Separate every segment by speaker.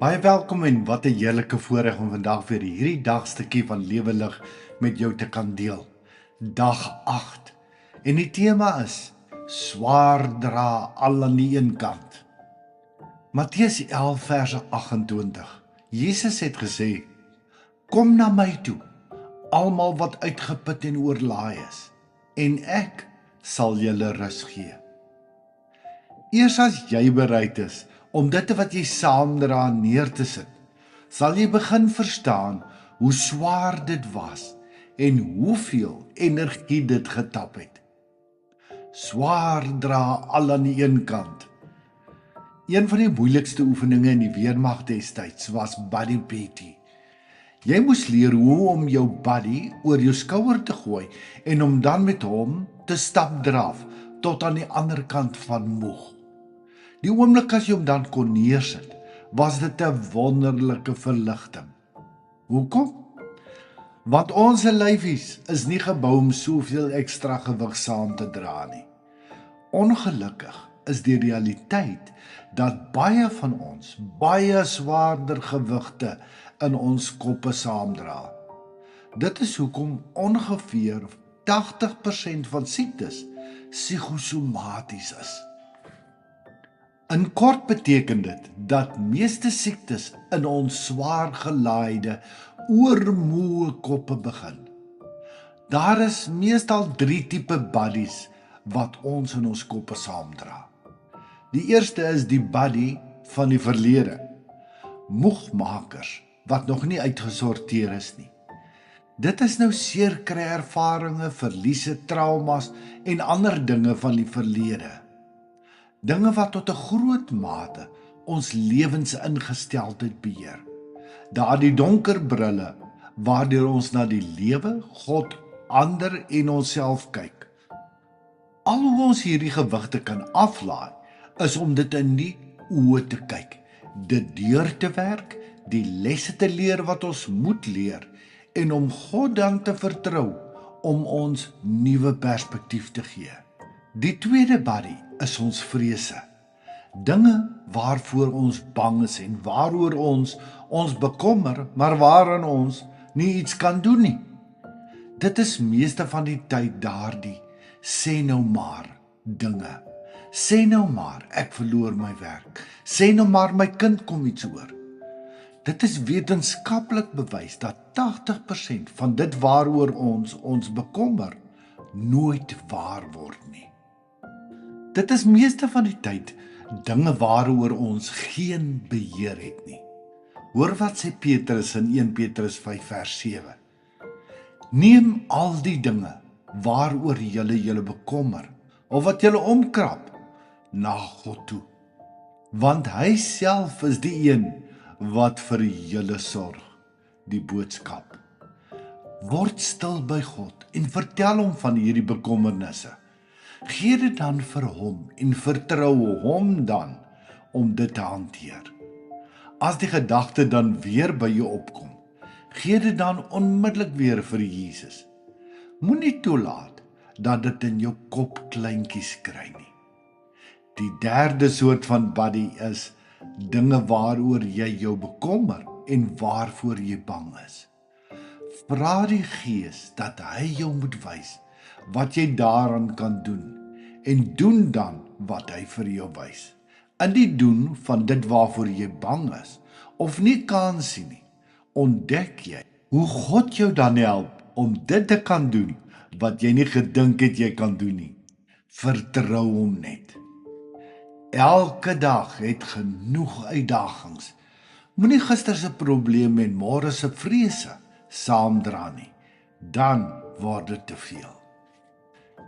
Speaker 1: Baie welkom en wat 'n heerlike voorreg om vandag weer hierdie dagstukkie van Lewe Lig met jou te kan deel. Dag 8. En die tema is swaar dra al aan die een kant. Matteus 11 vers 28. Jesus het gesê: "Kom na my toe, almal wat uitgeput en oorlaai is, en ek sal julle rus gee." Eers as jy bereid is om dit wat jy saamdra neer te sit, sal jy begin verstaan hoe swaar dit was en hoeveel energie dit getap het. Swaar dra al aan die een kant. Een van die moeilikste oefeninge in die weermag destyds was buddy petty. Jy moes leer hoe om jou buddy oor jou skouer te gooi en om dan met hom te stap draf tot aan die ander kant van Moeg. Die oomblik as jy hom dan kon neersit, was dit 'n wonderlike verligting. Hoekom? Want ons lyfies is nie gebou om soveel ekstra gewig saam te dra nie. Ongelukkig is die realiteit dat baie van ons baie swaarder gewigte in ons koppe saamdra. Dit is hoekom ongeveer 80% van siektes psigosomaties is. In kort beteken dit dat meeste siektes in ons swaar gelaaide, oormoe koppe begin. Daar is meestal 3 tipe buddies wat ons in ons koppe saamdra. Die eerste is die buddy van die verlede. Moegmakers wat nog nie uitgesorteer is nie. Dit is nou seerkry ervarings, verliese, traumas en ander dinge van die verlede. Dinge wat tot 'n groot mate ons lewensingesteldheid beheer. Daardie donker brille waardeur ons na die lewe, God, ander en onsself kyk. Al hoe ons hierdie gewigte kan aflaai, is om dit in die oë te kyk, dit deur te werk, die lesse te leer wat ons moet leer en om God dan te vertrou om ons nuwe perspektief te gee. Die tweede buddy is ons vrese. Dinge waarvoor ons bang is en waaroor ons bekommer, maar waaraan ons nie iets kan doen nie. Dit is meeste van die tyd daardie sê nou maar dinge. Sê nou maar ek verloor my werk. Sê nou maar my kind kom iets oor. Dit is wetenskaplik bewys dat 80% van dit waaroor ons bekommer nooit waar word nie. Dit is meeste van die tyd dinge waaroor ons geen beheer het nie. Hoor wat sê Petrus in 1 Petrus 5 vers 7. Neem al die dinge waaroor julle bekommer of wat julle omkrap na God toe, want hy self is die een wat vir julle sorg. Die boodskap: word stil by God en vertel hom van hierdie bekommernisse. Gee dit dan vir hom en vertrou hom dan om dit te hanteer. As die gedagte dan weer by jou opkom, gee dit dan onmiddellik weer vir Jesus. Moenie toelaat dat dit in jou kop kleintjies kry nie. Die derde soort van buddy is dinge waaroor jy jou bekommer en waarvoor jy bang is. Vra die Gees dat hy jou moet wys wat jy daaraan kan doen en doen dan wat hy vir jou wys. In die doen van dit waarvoor jy bang is of nie kan sien nie, ontdek jy hoe God jou dan help om dit te kan doen wat jy nie gedink het jy kan doen nie. Vertrou hom net. Elke dag het genoeg uitdagings. Moenie gister se probleme en môre se vrese saamdra nie. Dan word dit te veel.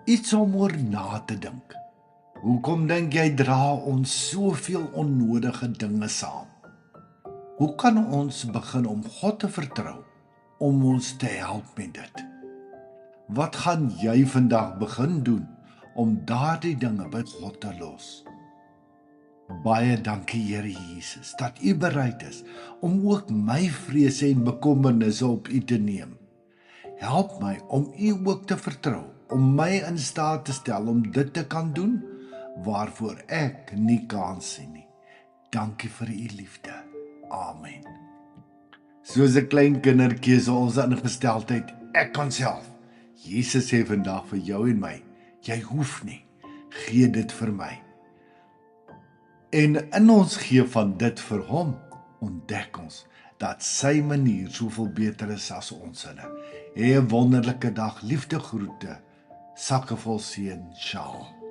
Speaker 1: Iets om oor na te dink. Hoekom dink jy dra ons soveel onnodige dinge saam? Hoe kan ons begin om God te vertrou om ons te help met dit? Wat gaan jy vandag begin doen om daardie dinge by God te los? Baie dankie Here Jesus, dat U bereid is om ook my vrese en bekommernisse op U te neem. Help my om U ook te vertrou, om my in staat te stel om dit te kan doen waarvoor ek nie kan sien nie. Dankie vir U liefde. Amen. Soos 'n klein kindertjie is ons ingesteldheid, ek kan self. Jesus sê vandag vir jou en my, jy hoef nie, gee dit vir my. En in ons gee van dit vir hom, ontdek ons dat sy manier soveel beter is as ons hulle. Hê 'n wonderlike dag, liefde groete, sakke vol seën, Shalom.